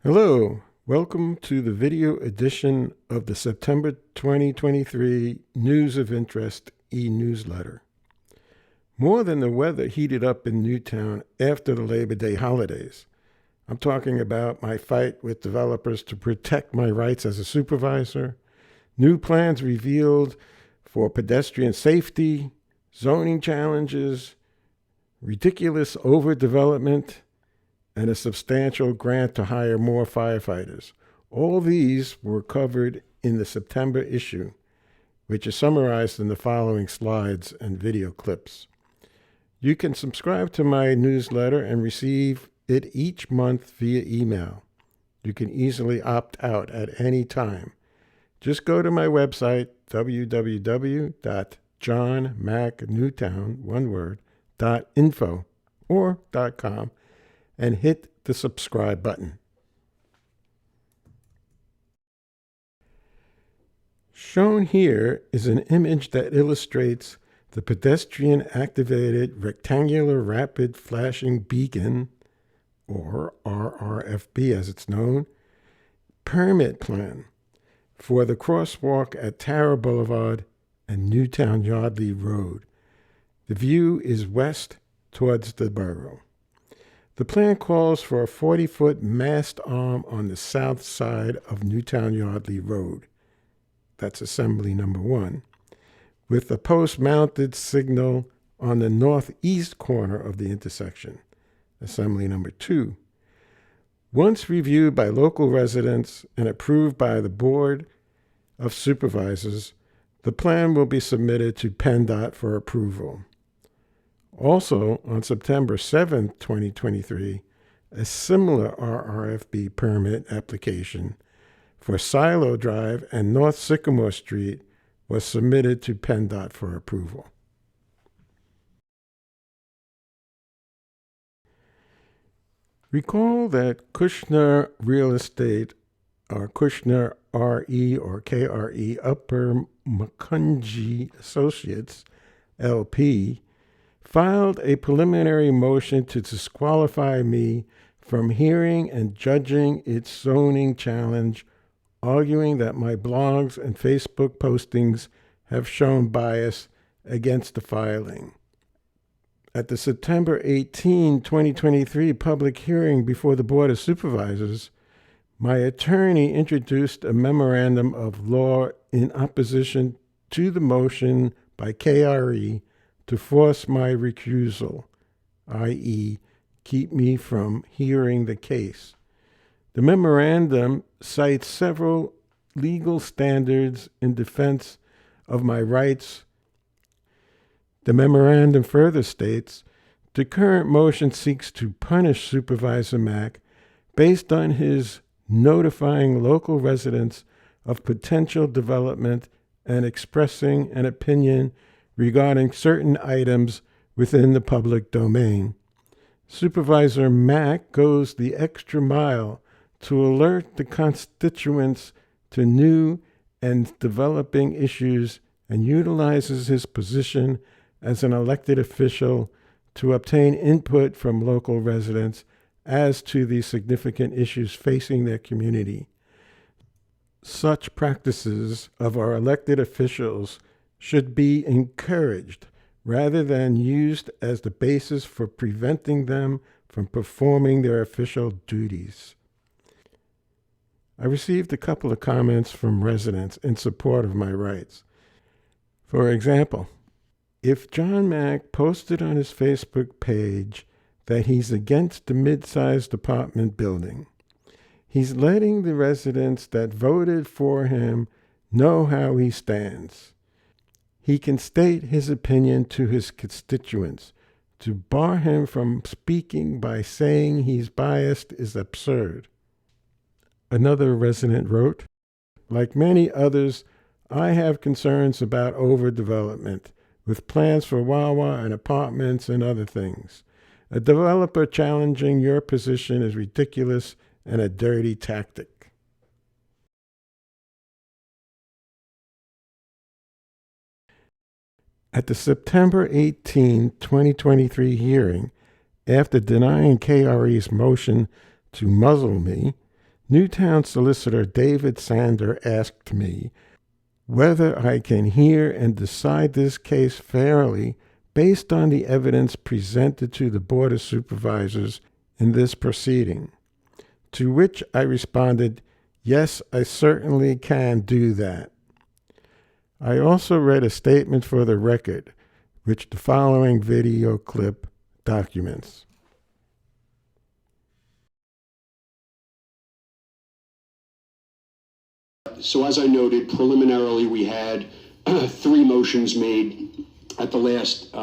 Hello, welcome to the video edition of the September 2023 News of Interest e-newsletter. More than the weather heated up in Newtown after the Labor Day holidays, I'm talking about my fight with developers to protect my rights as a supervisor, new plans revealed for pedestrian safety, zoning challenges, ridiculous overdevelopment, and a substantial grant to hire more firefighters. All these were covered in the September issue, which is summarized in the following slides and video clips. You can subscribe to my newsletter and receive it each month via email. You can easily opt out at any time. Just go to my website, www.johnmacknewtown.info or .com, and hit the subscribe button. Shown here is an image that illustrates the pedestrian-activated rectangular rapid flashing beacon, or RRFB as it's known, permit plan for the crosswalk at Tara Boulevard and Newtown Yardley Road. The view is west towards the borough. The plan calls for a 40-foot mast arm on the south side of Newtown Yardley Road. That's assembly number 1, with a post-mounted signal on the northeast corner of the intersection, assembly number 2. Once reviewed by local residents and approved by the Board of Supervisors, the plan will be submitted to PennDOT for approval. Also, on September 7, 2023, a similar RRFB permit application for Silo Drive and North Sycamore Street was submitted to PennDOT for approval. Recall that Kushner Real Estate, or Kushner RE or KRE, Upper Macungie Associates, LP, filed a preliminary motion to disqualify me from hearing and judging its zoning challenge, arguing that my blogs and Facebook postings have shown bias against the filing. At the September 18, 2023 public hearing before the Board of Supervisors, my attorney introduced a memorandum of law in opposition to the motion by KRE to force my recusal, i.e., keep me from hearing the case. The memorandum cites several legal standards in defense of my rights. The memorandum further states, the current motion seeks to punish Supervisor Mack based on his notifying local residents of potential development and expressing an opinion regarding certain items within the public domain. Supervisor Mack goes the extra mile to alert the constituents to new and developing issues and utilizes his position as an elected official to obtain input from local residents as to the significant issues facing their community. Such practices of our elected officials should be encouraged rather than used as the basis for preventing them from performing their official duties. I received a couple of comments from residents in support of my rights. For example, if John Mack posted on his Facebook page that he's against the mid-sized apartment building, he's letting the residents that voted for him know how he stands. He can state his opinion to his constituents. To bar him from speaking by saying he's biased is absurd. Another resident wrote, like many others, I have concerns about overdevelopment, with plans for Wawa and apartments and other things. A developer challenging your position is ridiculous and a dirty tactic. At the September 18, 2023 hearing, after denying KRE's motion to muzzle me, Newtown solicitor David Sander asked me whether I can hear and decide this case fairly based on the evidence presented to the Board of Supervisors in this proceeding. To which I responded, yes, I certainly can do that. I also read a statement for the record, which the following video clip documents. So as I noted, preliminarily we had 3 motions made at the last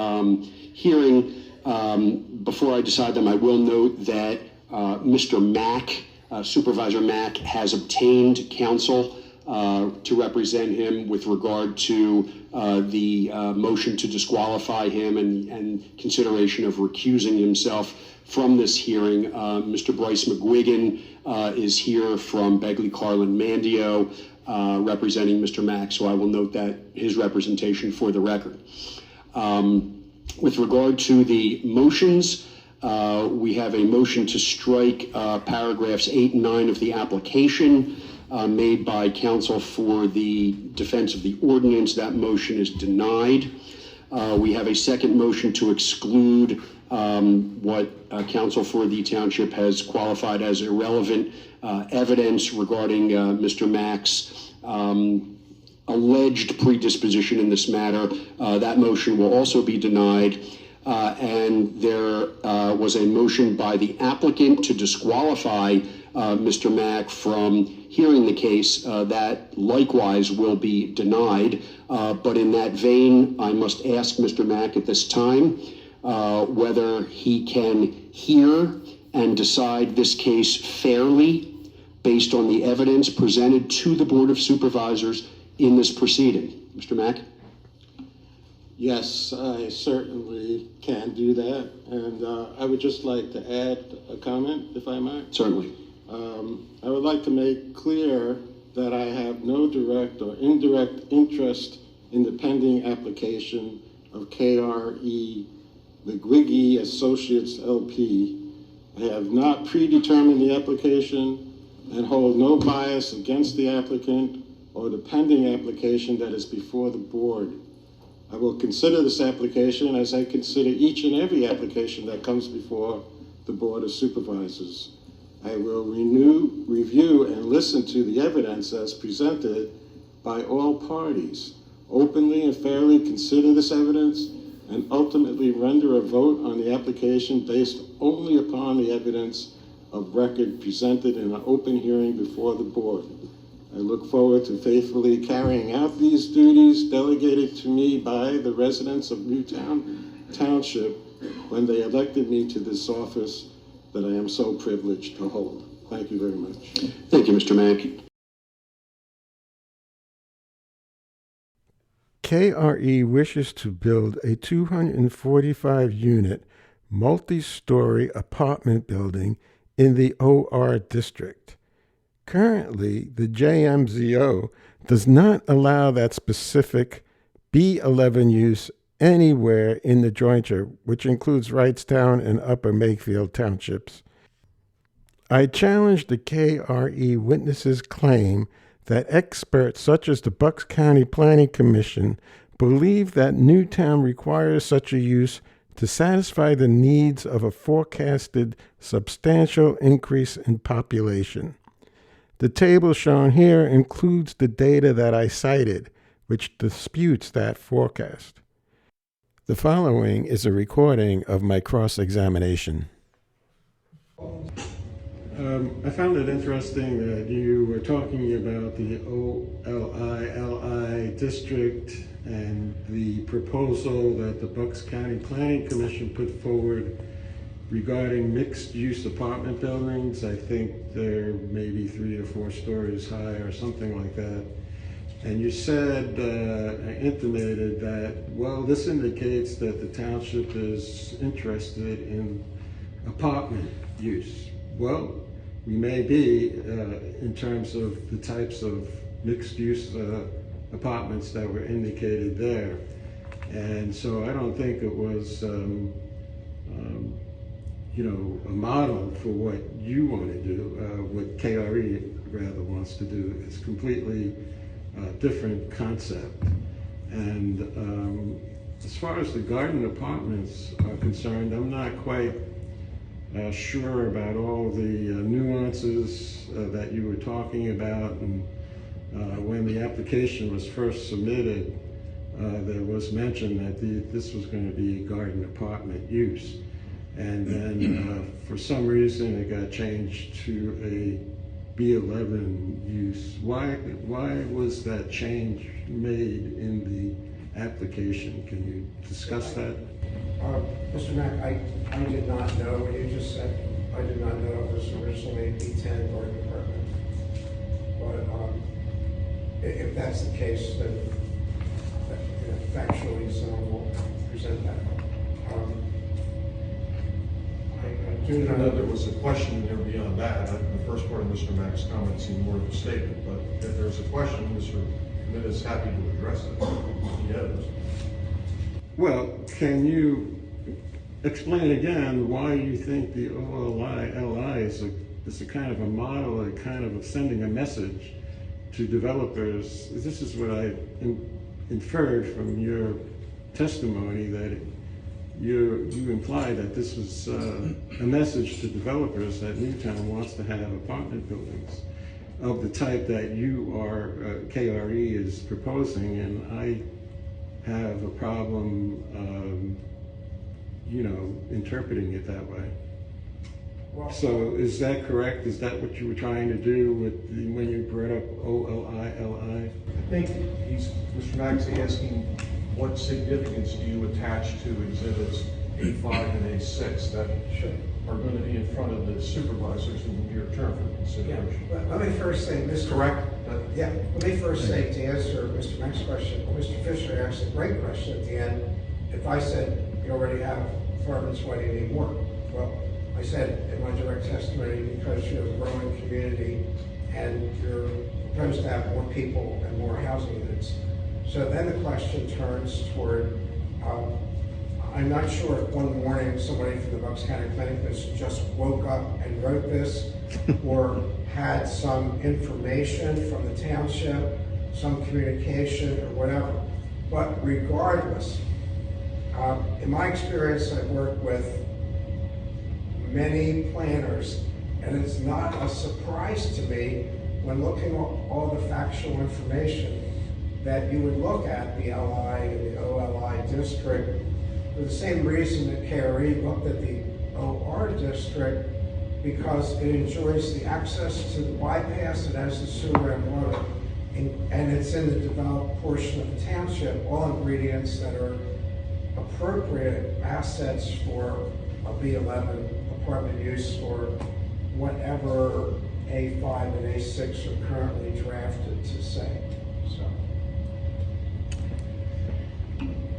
hearing. Before I decide them, I will note that Mr. Mack, Supervisor Mack, has obtained counsel to represent him with regard to the motion to disqualify him and consideration of recusing himself from this hearing. Mr. Bryce McGuigan is here from Begley, Carlin, Mandio, representing Mr. Mack, so I will note that his representation for the record. With regard to the motions, we have a motion to strike paragraphs 8 and 9 of the application made by counsel for the defense of the ordinance. That motion is denied. We have a second motion to exclude what counsel for the township has qualified as irrelevant evidence regarding Mr. Mack's alleged predisposition in this matter. That motion will also be denied. And there was a motion by the applicant to disqualify Mr. Mack from hearing the case. That likewise will be denied. But in that vein, I must ask Mr. Mack at this time whether he can hear and decide this case fairly based on the evidence presented to the Board of Supervisors in this proceeding. Mr. Mack? Yes, I certainly can do that. And I would just like to add a comment, if I might. Certainly. I would like to make clear that I have no direct or indirect interest in the pending application of KRE McGuigan Associates LP. I have not predetermined the application and hold no bias against the applicant or the pending application that is before the board. I will consider this application as I consider each and every application that comes before the Board of Supervisors. I will review and listen to the evidence as presented by all parties, openly and fairly consider this evidence, and ultimately render a vote on the application based only upon the evidence of record presented in an open hearing before the board. I look forward to faithfully carrying out these duties delegated to me by the residents of Newtown Township when they elected me to this office that I am so privileged to hold. Thank you very much. Thank you, Mr. Mack. KRE wishes to build a 245-unit, multi-story apartment building in the OR district. Currently, the JMZO does not allow that specific B11 use anywhere in the jointure, which includes Wrightstown and Upper Makefield townships. I challenge the KRE witnesses' claim that experts such as the Bucks County Planning Commission believe that Newtown requires such a use to satisfy the needs of a forecasted substantial increase in population. The table shown here includes the data that I cited, which disputes that forecast. The following is a recording of my cross-examination. I found it interesting that you were talking about the OLI district and the proposal that the Bucks County Planning Commission put forward regarding mixed-use apartment buildings. I think they're maybe 3 or 4 stories high or something like that. And you said, intimated that, well, this indicates that the township is interested in apartment use. Well, we may be in terms of the types of mixed-use apartments that were indicated there. And so I don't think it was a model for what you want to do. What KRE rather wants to do is completely different concept. And as far as the garden apartments are concerned, I'm not quite sure about all the nuances that you were talking about. And when the application was first submitted, there was mention that this was going to be garden apartment use. And then for some reason it got changed to a B11 use. Why was that change made in the application? Can you discuss that? Mr. Mack, I did not know what you just said. I did not know it was originally a B10 garden apartment. But if that's the case, then factually someone will present that. I do I know know there was a question there beyond that. The first part of Mr. Mack's comment seemed more of a statement, but if there's a question, Mr. Schmidt is happy to address it. He knows. Well, can you explain again why you think the OLI is a kind of a model, a kind of sending a message to developers? This is what I inferred from your testimony, that you implied that this was a message to developers that Newtown wants to have apartment buildings of the type that you are, KRE is proposing, and I have a problem, interpreting it that way. So is that correct? Is that what you were trying to do when you brought up OLI? I think Mr. Mack's asking, what significance do you attach to exhibits A5 and A6 that are going to be in front of the supervisors in the near term for consideration? Let me first say, Correct? let me first say, to answer Mr. Mack's question, Mr. Fisher asked a great question at the end. If I said, you already have apartments, why do you need more? Well, I said in my direct testimony, because you're a growing community and you're supposed to have more people and more housing units. So then the question turns toward, I'm not sure if one morning somebody from the Bucks County Planning Commission just woke up and wrote this or had some information from the township, some communication or whatever. But regardless, in my experience, I've worked with many planners, and it's not a surprise to me when looking at all the factual information that you would look at the LI and the OLI district for the same reason that KRE looked at the OR district, because it enjoys the access to the bypass, it has the sewer and water, and it's in the developed portion of the township, all ingredients that are appropriate assets for a B11 apartment use or whatever A5 and A6 are currently drafted to say. So.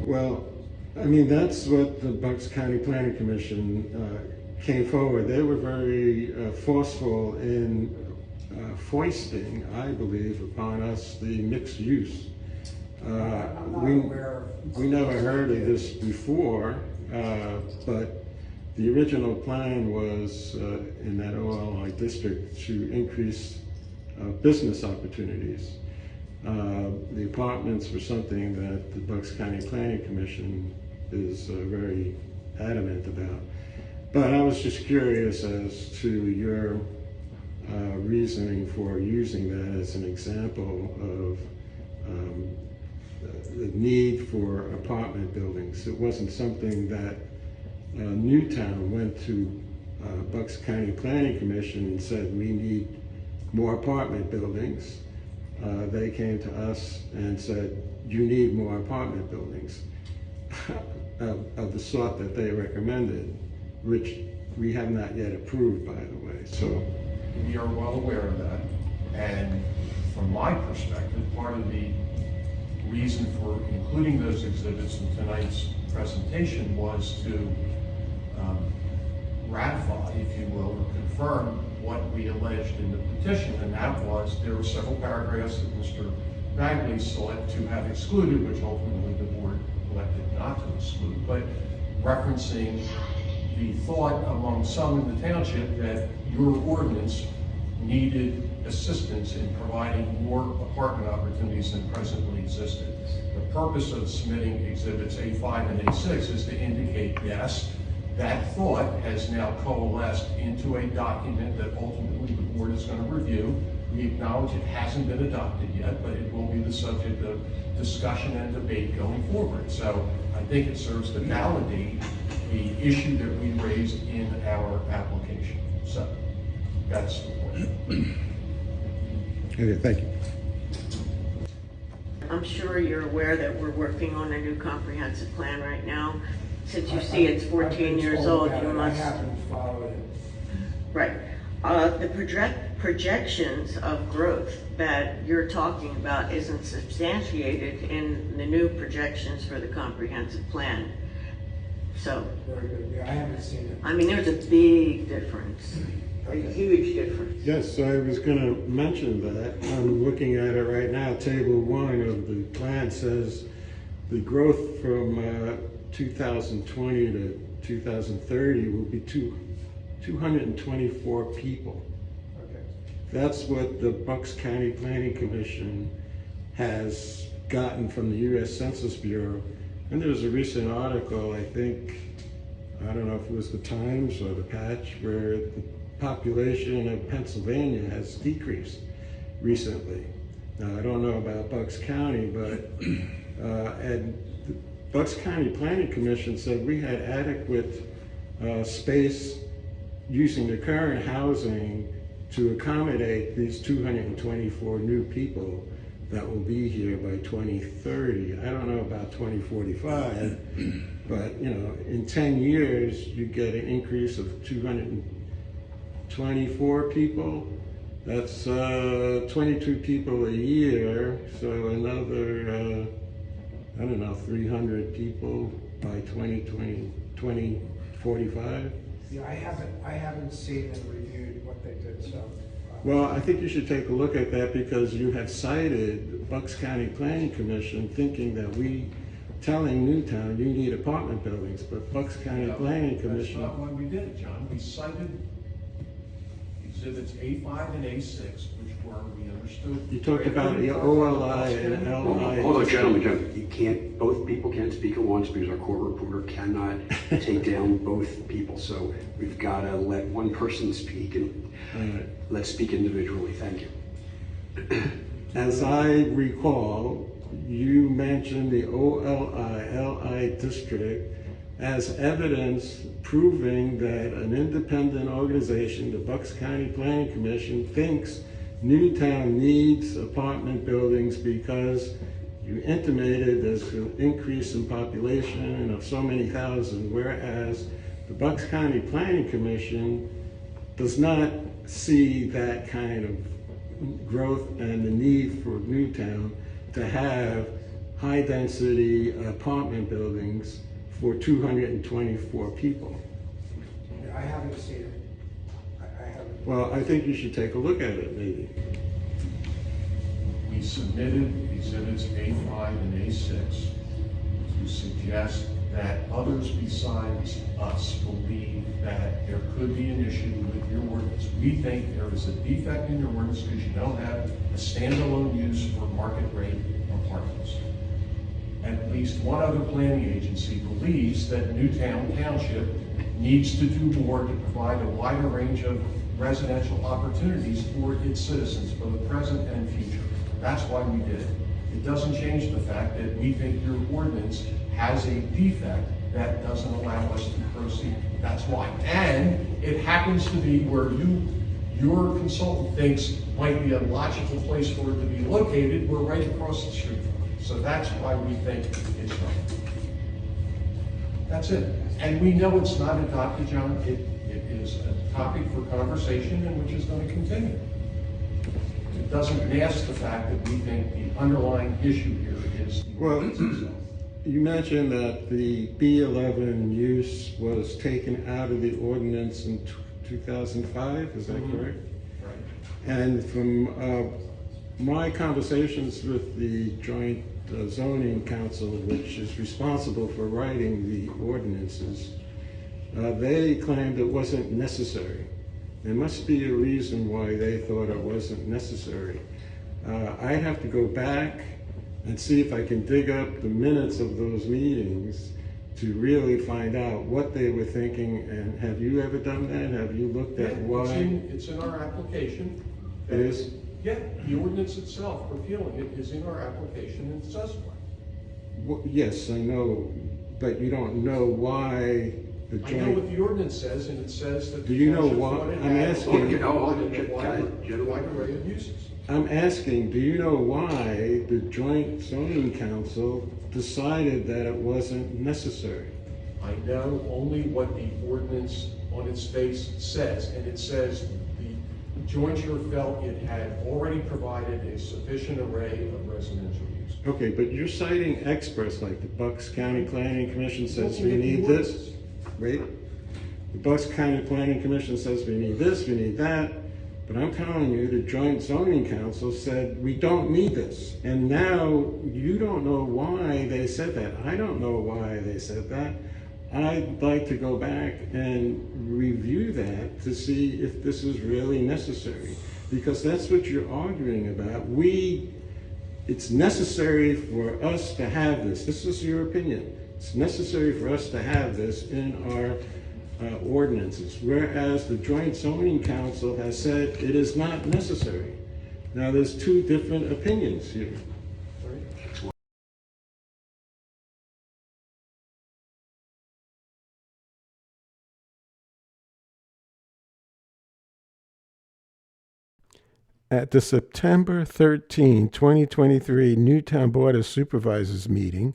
Well, I mean, that's what the Bucks County Planning Commission came forward. They were very forceful in foisting, I believe, upon us the mixed use. We never heard of this before, but the original plan was in that OLI district to increase business opportunities. The apartments were something that the Bucks County Planning Commission is very adamant about. But I was just curious as to your reasoning for using that as an example of the need for apartment buildings. It wasn't something that Newtown went to Bucks County Planning Commission and said, we need more apartment buildings. They came to us and said, you need more apartment buildings of the sort that they recommended, which we have not yet approved, by the way. So we are well aware of that, and from my perspective, part of the reason for including those exhibits in tonight's presentation was to ratify, if you will, or confirm what we alleged in the petition, and that was there were several paragraphs that Mr. Bagley sought to have excluded, which ultimately the board elected not to exclude, but referencing the thought among some in the township that your ordinance needed assistance in providing more apartment opportunities than presently existed. The purpose of submitting exhibits A5 and A6 is to indicate, yes, that thought has now coalesced into a document that ultimately the board is going to review. We acknowledge it hasn't been adopted yet, but it will be the subject of discussion and debate going forward. So I think it serves to validate the issue that we raised in our application. So that's the point. Okay, thank you. I'm sure you're aware that we're working on a new comprehensive plan right now. Since you see it's 14 years old, you must. I haven't followed it. Right. The projections of growth that you're talking about isn't substantiated in the new projections for the comprehensive plan. So, Very good. Yeah, I haven't seen it. I mean, there's a big difference, a huge difference. Yes, I was going to mention that. I'm looking at it right now. Table 1 of the plan says the growth from 2020 to 2030 will be 224 people. Okay. That's what the Bucks County Planning Commission has gotten from the U.S. Census Bureau. And there was a recent article, I think, I don't know if it was the Times or the Patch, where the population of Pennsylvania has decreased recently. Now, I don't know about Bucks County, but and the Bucks County Planning Commission said we had adequate space using the current housing to accommodate these 224 new people that will be here by 2030. I don't know about 2045, but you know, in 10 years, you get an increase of 224 people. That's 22 people a year, so another, I don't know, 300 people by 2045. Yeah, I haven't seen and reviewed what they did, so. Well, I think you should take a look at that because you have cited Bucks County Planning Commission thinking that we telling Newtown you need apartment buildings, but Bucks County Planning Commission. That's not why we did it, John. We cited exhibits A5 and A6, which were, we understood. You talked about the OLI and LI. Hold on, gentlemen, you can't, both people can't speak at once because our court reporter cannot take down both people. So we've got to let one person speak and let's speak individually. Thank you. As I recall, you mentioned the OLI-LI district as evidence proving that an independent organization, the Bucks County Planning Commission, thinks Newtown needs apartment buildings because you intimated there's an increase in population of so many thousand, whereas the Bucks County Planning Commission does not see that kind of growth and the need for Newtown to have high-density apartment buildings for 224 people. Yeah, I haven't seen it. I haven't. Well, I think you should take a look at it, maybe. We submitted exhibits A5 and A6 to suggest that others besides us believe that there could be an issue with your ordinance. We think there is a defect in your ordinance because you don't have a standalone use for market rate apartments. At least one other planning agency believes that Newtown Township needs to do more to provide a wider range of residential opportunities for its citizens, both present and future. That's why we did it. It doesn't change the fact that we think your ordinance has a defect that doesn't allow us to proceed. That's why. And it happens to be where your consultant thinks might be a logical place for it to be located. We're right across the street from it. So that's why we think it's right. That's it. And we know it's not adopted, John. It is a topic for conversation and which is going to continue. It doesn't mask the fact that we think the underlying issue here is the ordinance itself. You mentioned that the B11 use was taken out of the ordinance in 2005, is that correct? Right. And from my conversations with the Joint Zoning Council, which is responsible for writing the ordinances, they claimed it wasn't necessary. There must be a reason why they thought it wasn't necessary. I have to go back and see if I can dig up the minutes of those meetings to really find out what they were thinking. And have you ever done that? Have you looked at why? It's in our application. It is? Yeah, the ordinance itself, repealing it, is in our application and it says why. Well, yes, I know, but you don't know why the I know joint. what the ordinance says, and it says that. Do you know the why? township I'm wanted asking. a wide array of uses. I'm asking, do you know why the joint zoning council decided that it wasn't necessary? I know only what the ordinance on its face says, and it says the jointure felt it had already provided a sufficient array of residential use. Okay, but you're citing experts like the Bucks County Planning Commission says we need this. Wait, the Bucks County Planning Commission says we need this, we need that. But I'm telling you, the Joint Zoning Council said we don't need this. And now you don't know why they said that. I don't know why they said that. I'd like to go back and review that to see if this is really necessary. Because that's what you're arguing about. It's necessary for us to have this. This is your opinion. It's necessary for us to have this in our ordinances, whereas the Joint Zoning Council has said it is not necessary. Now, there's two different opinions here. At the September 13, 2023 Newtown Board of Supervisors meeting,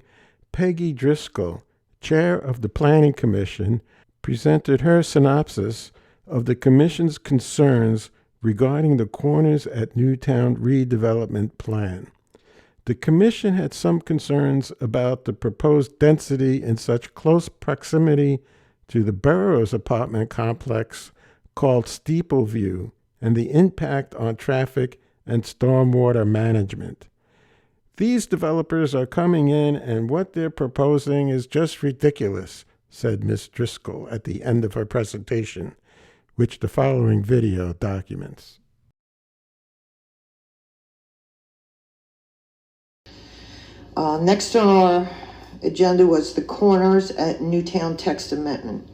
Peggy Driscoll, chair of the Planning Commission, presented her synopsis of the Commission's concerns regarding the corners at Newtown redevelopment plan. The Commission had some concerns about the proposed density in such close proximity to the Burroughs apartment complex called Steeple View and the impact on traffic and stormwater management. These developers are coming in and what they're proposing is just ridiculous, said Ms. Driscoll at the end of her presentation, which the following video documents. Next on our agenda was the corners at Newtown text amendment.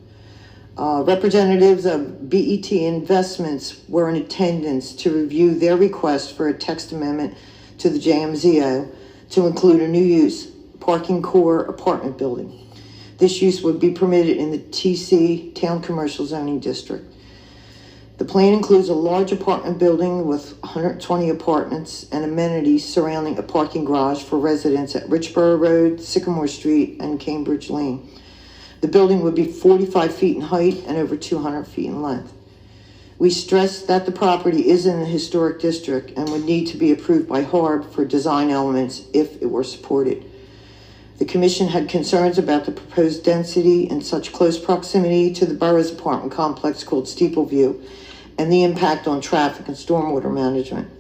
Representatives of BET Investments were in attendance to review their request for a text amendment to the JMZO to include a new use, parking core apartment building. This use would be permitted in the TC Town Commercial Zoning District. The plan includes a large apartment building with 120 apartments and amenities surrounding a parking garage for residents at Richborough Road, Sycamore Street, and Cambridge Lane. The building would be 45 feet in height and over 200 feet in length. We stress that the property is in the historic district and would need to be approved by HARB for design elements if it were supported. The Commission had concerns about the proposed density in such close proximity to the Burroughs apartment complex called Steeple View and the impact on traffic and stormwater management.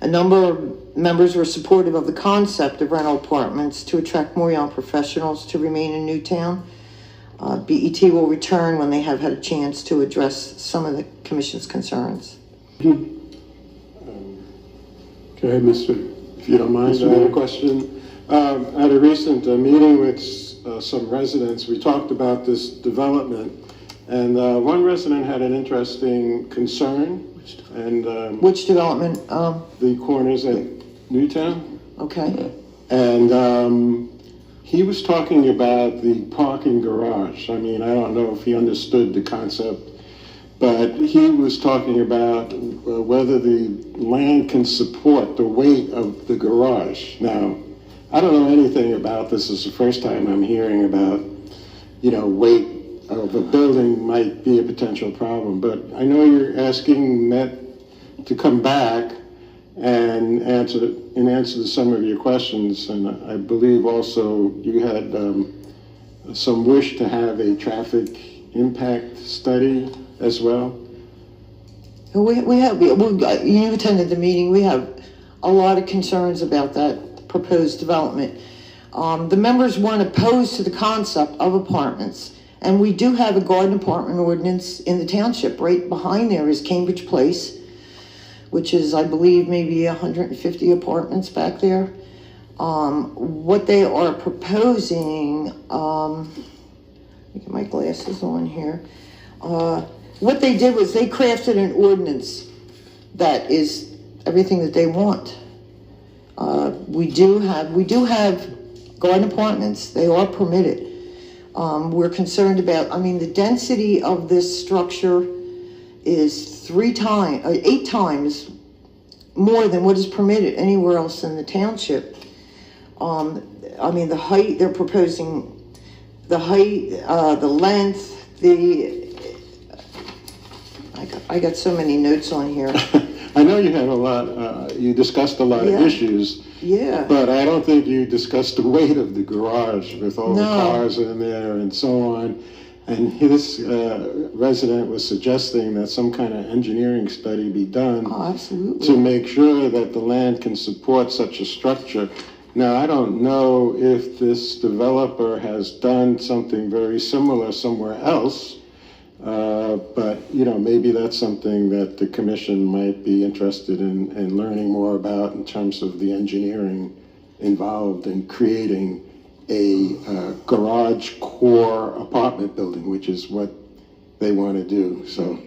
A number of members were supportive of the concept of rental apartments to attract more young professionals to remain in Newtown. BET will return when they have had a chance to address some of the Commission's concerns. Okay, if you don't mind, I have a question. At a recent meeting with some residents, we talked about this development, and one resident had an interesting concern. And Which development? the corners at Newtown. Okay. And he was talking about the parking garage. I mean, I don't know if he understood the concept, but he was talking about whether the land can support the weight of the garage. Now, I don't know anything about this. This is the first time I'm hearing about, weight of a building might be a potential problem. But I know you're asking Met to come back and answer to some of your questions. And I believe also you had some wish to have a traffic impact study as well. You attended the meeting. We have a lot of concerns about that proposed development. The members weren't opposed to the concept of apartments And we do have a garden apartment ordinance in the township. Right behind there is Cambridge Place, which is, I believe, maybe 150 apartments back there. What they are proposing, let me get my glasses on here. What they did was they crafted an ordinance that is everything that they want. We do have garden apartments. They are permitted. We're concerned about, the density of this structure is 8 times more than what is permitted anywhere else in the township. The height, they're proposing the height, the length, I got so many notes on here. I know you had a lot, you discussed a lot of issues. Yeah. But I don't think you discussed the weight of the garage with all the cars in there and so on. And this resident was suggesting that some kind of engineering study be done absolutely, to make sure that the land can support such a structure. Now, I don't know if this developer has done something very similar somewhere else, but maybe that's something that the commission might be interested in learning more about in terms of the engineering involved in creating a garage core apartment building, which is what they want to do. So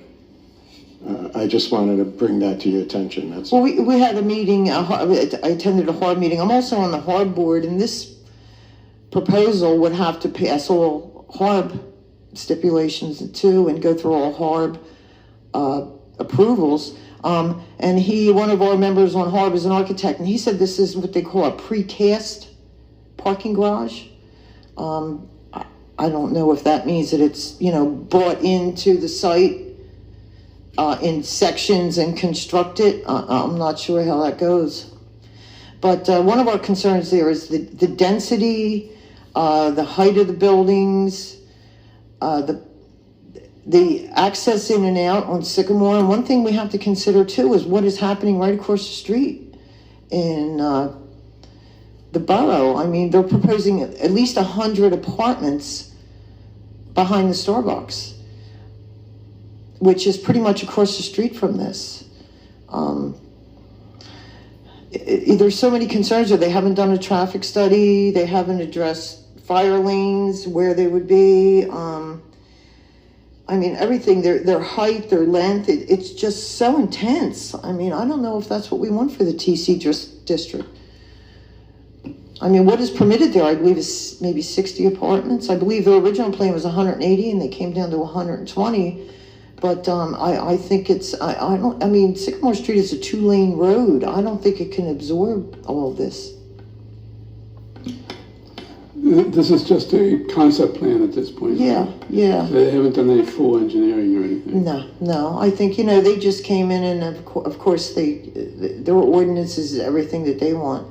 I just wanted to bring that to your attention. That's well, we had a meeting. I attended a HARB meeting. I'm also on the HARB board, and this proposal would have to pass all HARB stipulations too, and go through all HARB approvals. And one of our members on HARB is an architect, and he said this is what they call a precast parking garage. I don't know if that means that it's brought into the site in sections and constructed. I'm not sure how that goes. But one of our concerns there is the density, the height of the buildings, the access in and out on Sycamore. And one thing we have to consider too is what is happening right across the street in the borough. They're proposing at least 100 apartments behind the Starbucks, which is pretty much across the street from this. There's so many concerns there. They haven't done a traffic study. They haven't addressed fire lanes, where they would be. Everything, their height, their length, it's just so intense. I don't know if that's what we want for the TC district. What is permitted there, I believe, is maybe 60 apartments. I believe the original plan was 180, and they came down to 120. But I think Sycamore Street is a 2-lane road. I don't think it can absorb all of this. This is just a concept plan at this point. Yeah, right? yeah. They haven't done any full engineering or anything. No. I think, they just came in, and of course their ordinances is everything that they want.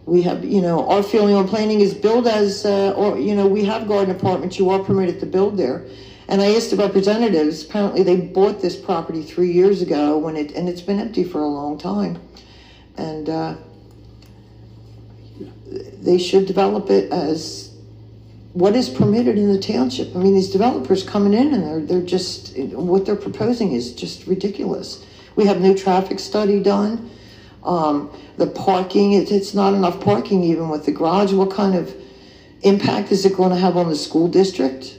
We have, our feeling on planning is build as, we have garden apartments, you are permitted to build there. And I asked the representatives, apparently they bought this property 3 years ago and it's been empty for a long time. And they should develop it as what is permitted in the township. These developers coming in and they're just, what they're proposing is just ridiculous. We have no traffic study done. The parking, it's not enough parking even with the garage. What kind of impact is it going to have on the school district?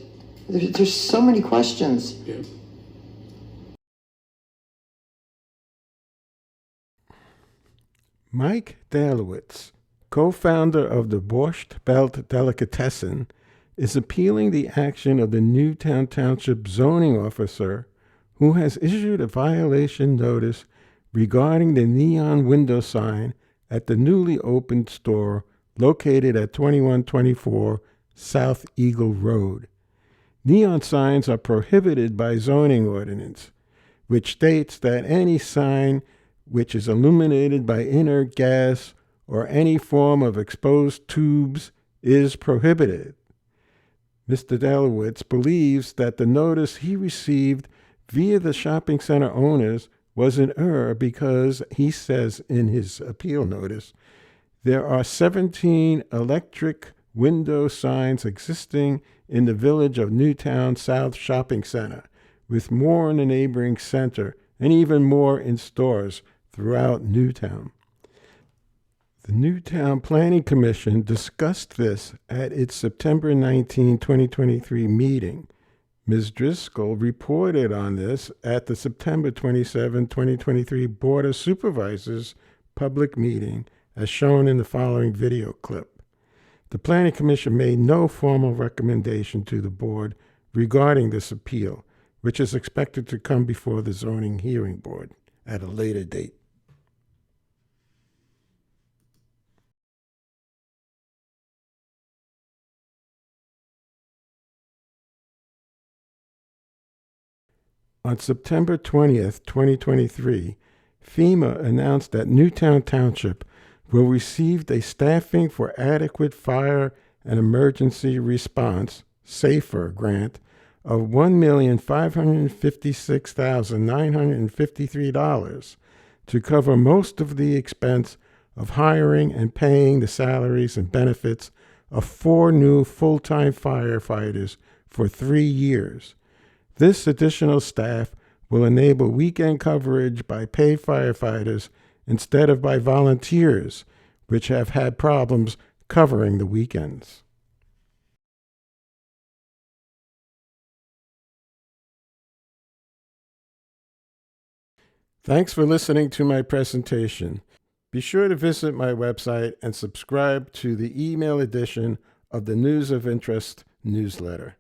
There's so many questions. Yeah. Mike Dalowitz, co-founder of the Borscht Belt Delicatessen, is appealing the action of the Newtown Township zoning officer who has issued a violation notice regarding the neon window sign at the newly opened store located at 2124 South Eagle Road. Neon signs are prohibited by zoning ordinance, which states that any sign which is illuminated by inert gas or any form of exposed tubes is prohibited. Mr. Dalowitz believes that the notice he received via the shopping center owners was an error because, he says in his appeal notice, there are 17 electric window signs existing in the village of Newtown South Shopping Center, with more in the neighboring center and even more in stores throughout Newtown. The Newtown Planning Commission discussed this at its September 19, 2023 meeting. Ms. Driscoll reported on this at the September 27, 2023 Board of Supervisors public meeting, as shown in the following video clip. The Planning Commission made no formal recommendation to the board regarding this appeal, which is expected to come before the Zoning Hearing Board at a later date. On September 20th, 2023, FEMA announced that Newtown Township will receive a Staffing for Adequate Fire and Emergency Response, SAFER, grant of $1,556,953 to cover most of the expense of hiring and paying the salaries and benefits of 4 new full-time firefighters for 3 years. This additional staff will enable weekend coverage by paid firefighters instead of by volunteers, which have had problems covering the weekends. Thanks for listening to my presentation. Be sure to visit my website and subscribe to the email edition of the News of Interest newsletter.